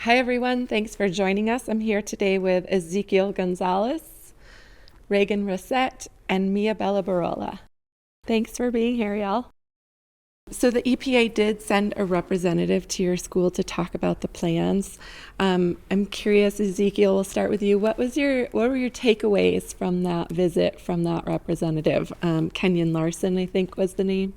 Hi, everyone. Thanks for joining us. I'm here today with Ezekiel Gonzalez, Reagan Rosette, and Mia Bella Barola. Thanks for being here, y'all. So the EPA did send a representative to your school to talk about the plans. I'm curious, Ezekiel, we'll start with you. What were your takeaways from that visit from that representative? Kenyon Larson, I think, was the name.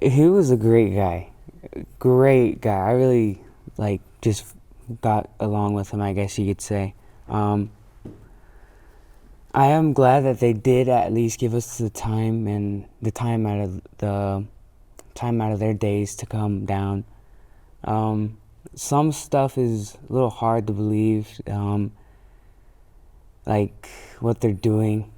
He was a great guy. Great guy. I really just got along with him, I guess you could say. I am glad that they did at least give us the time out of their days to come down. Some stuff is a little hard to believe, like what they're doing.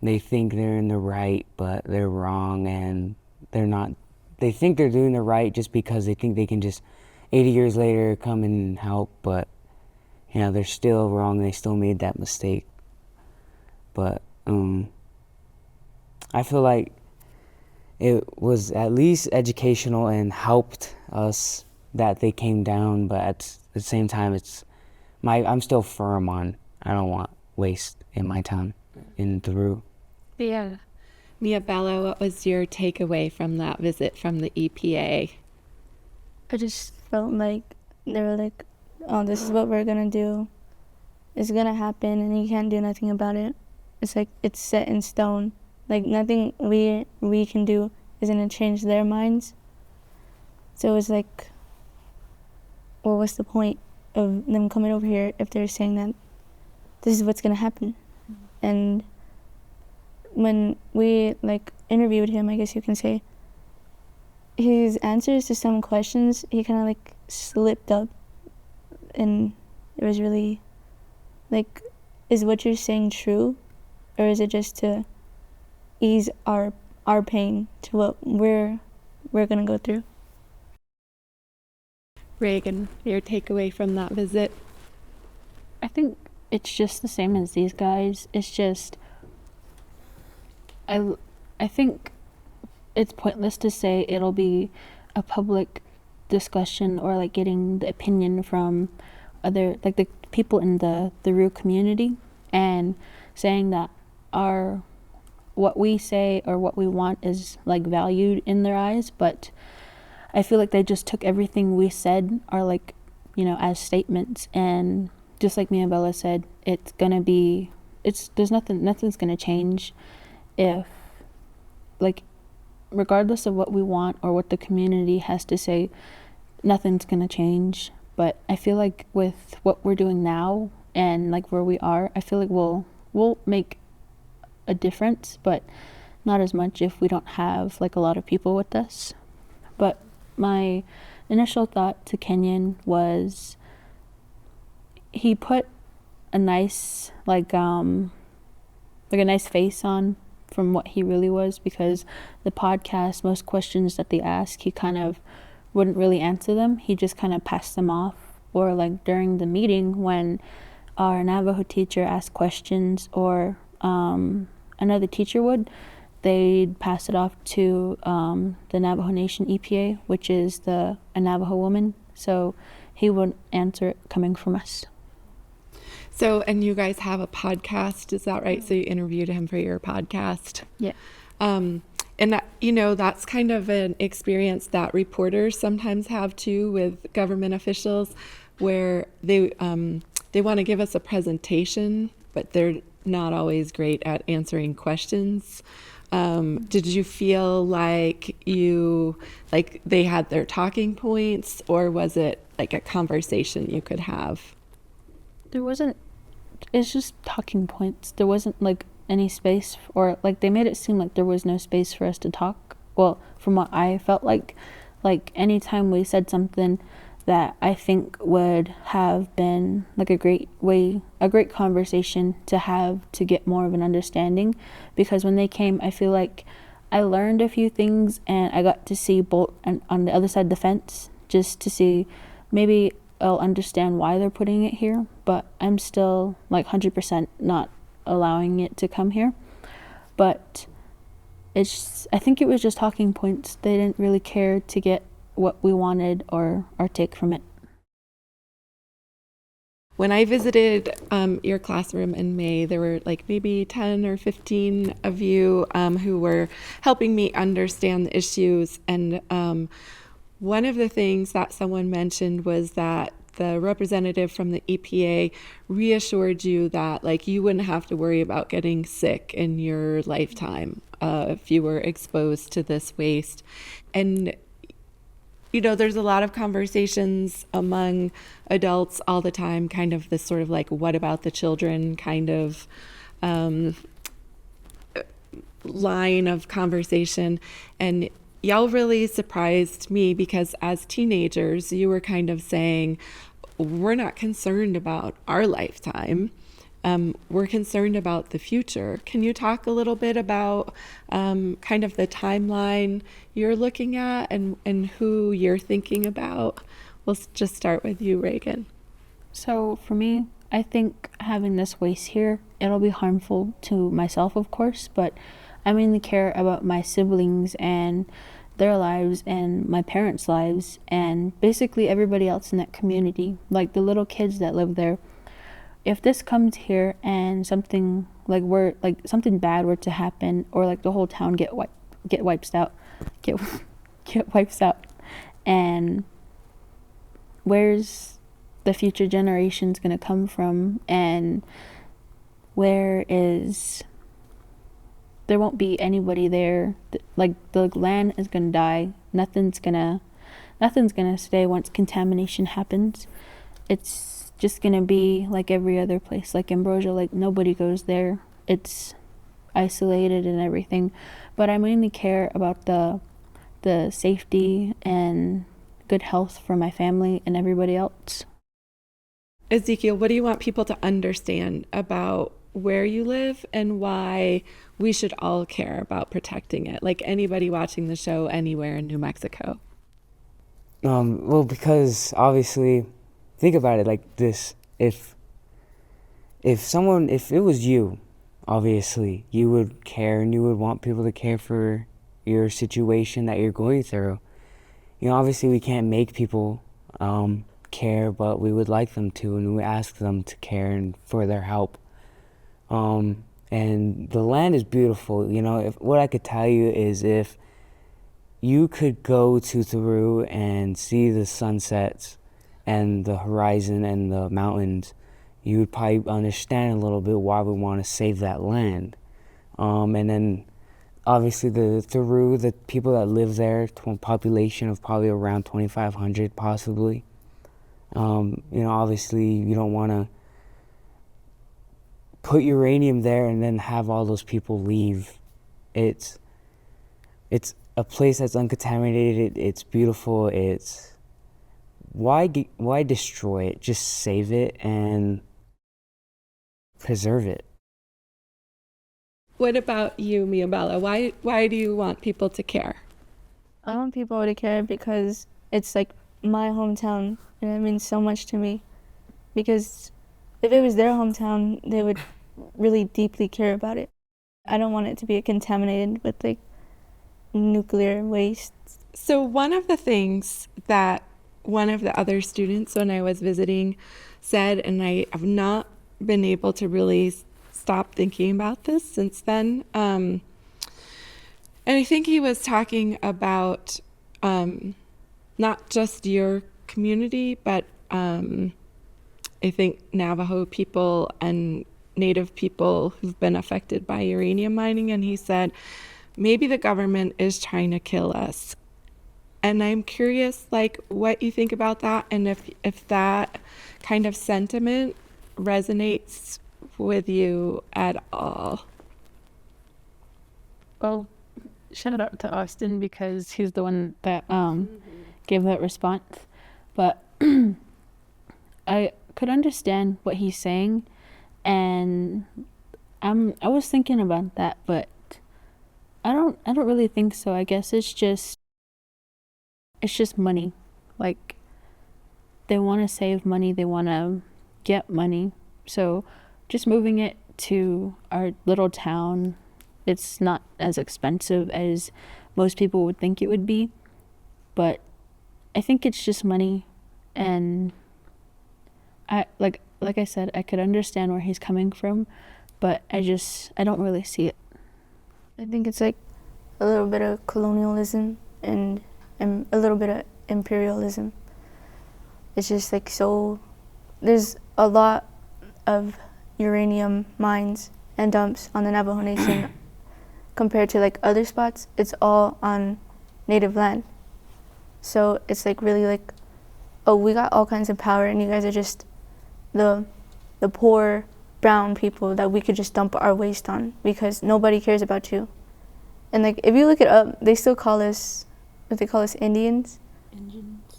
They think they're in the right, but they're wrong, and they're not. They think they're doing the right just because they think they can just 80 years later come and help, but they're still wrong. They still made that mistake. But I feel like it was at least educational and helped us that they came down, but at the same time I'm still firm on I don't want waste in my town in Thoroux. Yeah. Mia Bella, what was your takeaway from that visit from the EPA? I just felt like they were like, oh, this is what we're gonna do. It's gonna happen and you can't do nothing about it. It's like it's set in stone. Like nothing we can do is gonna change their minds. So it's like, well, what's the point of them coming over here if they're saying that this is what's gonna happen? And when we interviewed him, I guess you can say, his answers to some questions, he kind of slipped up, and it was really is what you're saying true, or is it just to ease our pain to what we're gonna go through? Reagan, your takeaway from that visit? I think it's just the same as these guys. It's just I think it's pointless to say it'll be a public discussion or getting the opinion from other the people in the Thoroux community and saying that what we say or what we want is valued in their eyes, but I feel like they just took everything we said are as statements, and just like Mia Bella said, nothing's gonna change if regardless of what we want or what the community has to say, nothing's gonna change. But I feel like with what we're doing now and where we are, I feel like we'll make a difference, but not as much if we don't have a lot of people with us. But my initial thought to Kenyon was he put a nice a nice face on from what he really was, because the podcast, most questions that they ask, he kind of wouldn't really answer them. He just kind of passed them off, or during the meeting when our Navajo teacher asked questions, or another teacher would, they'd pass it off to the Navajo Nation EPA, which is a Navajo woman, so he wouldn't answer it coming from us. So, and you guys have a podcast, is that right? So you interviewed him for your podcast? Yeah. And that, that's kind of an experience that reporters sometimes have too with government officials, where they want to give us a presentation, but they're not always great at answering questions. Did you feel like they had their talking points, or was it a conversation you could have? It's just talking points. There wasn't any space, or they made it seem like there was no space for us to talk. Well, from what I felt like anytime we said something that I think would have been a great conversation to have to get more of an understanding, because when they came, I feel like I learned a few things, and I got to see both on the other side of the fence, just to see maybe I'll understand why they're putting it here, but I'm still 100% not allowing it to come here. But I think it was just talking points. They didn't really care to get what we wanted or our take from it. When I visited your classroom in May, there were like maybe 10 or 15 of you who were helping me understand the issues. And one of the things that someone mentioned was that the representative from the EPA reassured you that like you wouldn't have to worry about getting sick in your lifetime if you were exposed to this waste. And you know, there's a lot of conversations among adults all the time, kind of this sort of like, what about the children kind of line of conversation. And y'all really surprised me because as teenagers, you were kind of saying, we're not concerned about our lifetime. We're concerned about the future. Can you talk a little bit about kind of the timeline you're looking at and who you're thinking about? We'll just start with you, Reagan. So for me, I think having this waste here, it'll be harmful to myself, of course, but I mainly care about my siblings and their lives and my parents' lives and basically everybody else in that community, like the little kids that live there. If this comes here and something something bad were to happen, or like the whole town get wiped out, and where's the future generations gonna come from? And there won't be anybody there. Like the land is gonna die. Nothing's gonna stay once contamination happens. It's just gonna be like every other place, like Ambrosia, like nobody goes there. It's isolated and everything. But I mainly care about the safety and good health for my family and everybody else. Ezekiel, what do you want people to understand about where you live and why we should all care about protecting it? Like anybody watching the show anywhere in New Mexico. Well, because obviously, think about it like this: if it was you, obviously you would care and you would want people to care for your situation that you're going through. You know, obviously we can't make people care, but we would like them to, and we ask them to care and for their help. And the land is beautiful. You know, what I could tell you is if you could go to Theroux and see the sunsets and the horizon and the mountains, you would probably understand a little bit why we want to save that land. And then obviously the Theroux, the people that live there, population of probably around 2,500 possibly. You know, obviously you don't want to put uranium there and then have all those people leave. It's a place that's uncontaminated. It's beautiful. Why destroy it? Just save it and preserve it. What about you, Miabella? Why do you want people to care? I want people to care because it's like my hometown and it means so much to me. Because if it was their hometown, they would really deeply care about it. I don't want it to be contaminated with like nuclear waste. So one of the things that one of the other students when I was visiting said, and I have not been able to really stop thinking about this since then. And I think he was talking about not just your community, but I think Navajo people and Native people who've been affected by uranium mining. And he said, maybe the government is trying to kill us. And I'm curious, like, what you think about that, and if that kind of sentiment resonates with you at all. Well, shout out to Austin because he's the one that gave that response. But I could understand what he's saying, and I was thinking about that, but I don't really think so. I guess it's just money. Like, they want to save money, they want to get money. So just moving it to our little town it's not as expensive as most people would think it would be. But I think it's just money, and like I said, I could understand where he's coming from, but I don't really see it. I think it's like a little bit of colonialism and a little bit of imperialism. It's just like there's a lot of uranium mines and dumps on the Navajo Nation compared to like other spots. It's all on native land. So it's like really like, oh, we got all kinds of power and you guys are just the poor brown people that we could just dump our waste on because nobody cares about you. And like if you look it up, they still call us, what they call us, Indians,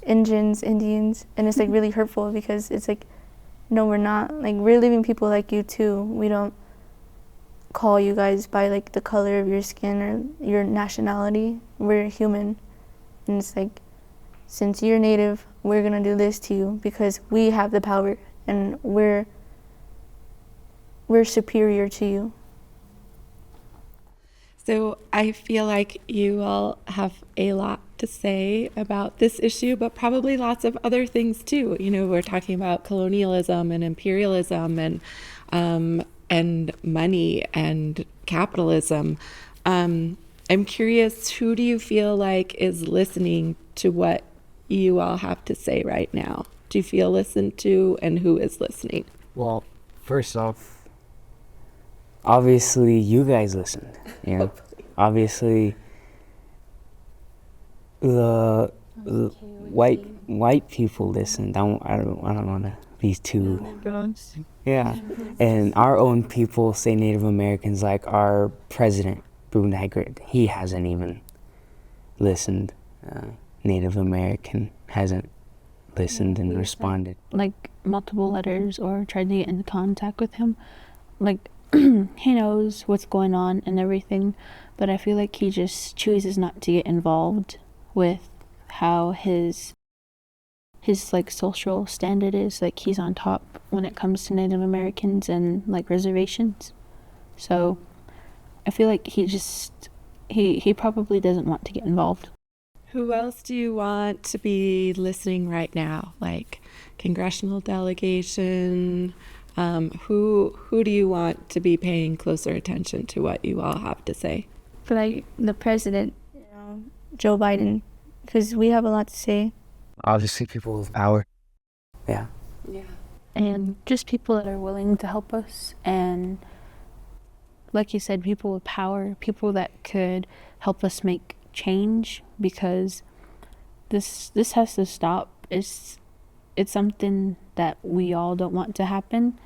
Indians, and it's like really hurtful because it's like, no, we're not. Like we're leaving people like you too. We don't call you guys by like the color of your skin or your nationality. We're human, and it's like, since you're native, we're gonna do this to you because we have the power and we're superior to you. So I feel like you all have a lot to say about this issue, but probably lots of other things too. You know, we're talking about colonialism and imperialism and money and capitalism. I'm curious, who do you feel like is listening to what you all have to say right now? Do you feel listened to, and who is listening? Well, first off, obviously you guys listened. You know, obviously the white people listened. I don't want to be too. Yeah, and our own people say Native Americans, like our president, Brew Nygrid, he hasn't even listened. Native American hasn't listened and responded. Like multiple letters or tried to get in contact with him. Like he knows what's going on and everything, but I feel like he just chooses not to get involved with how his like social standard is. Like he's on top when it comes to Native Americans and like reservations. So I feel like he probably doesn't want to get involved. Who else do you want to be listening right now? Like congressional delegation? Who do you want to be paying closer attention to what you all have to say? For like the president, Joe Biden, because we have a lot to say. Obviously, people with power. Yeah. And just people that are willing to help us, and like you said, people with power, people that could help us make change, because this has to stop. It's something that we all don't want to happen,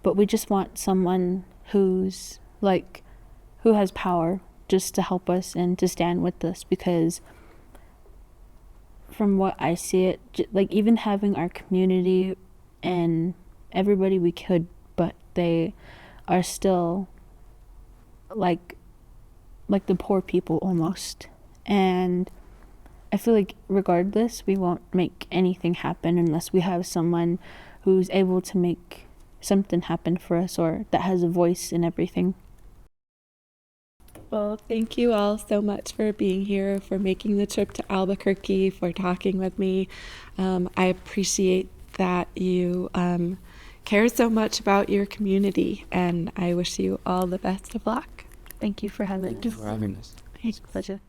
but we just want someone who has power just to help us and to stand with us, because from what I see it, like even having our community and everybody we could, but they are still like the poor people almost. And I feel like regardless, we won't make anything happen unless we have someone who's able to make something happen for us, or that has a voice in everything. Well, thank you all so much for being here, for making the trip to Albuquerque, for talking with me. I appreciate that you care so much about your community, and I wish you all the best of luck. Thank you for having us. For having us. It's a pleasure.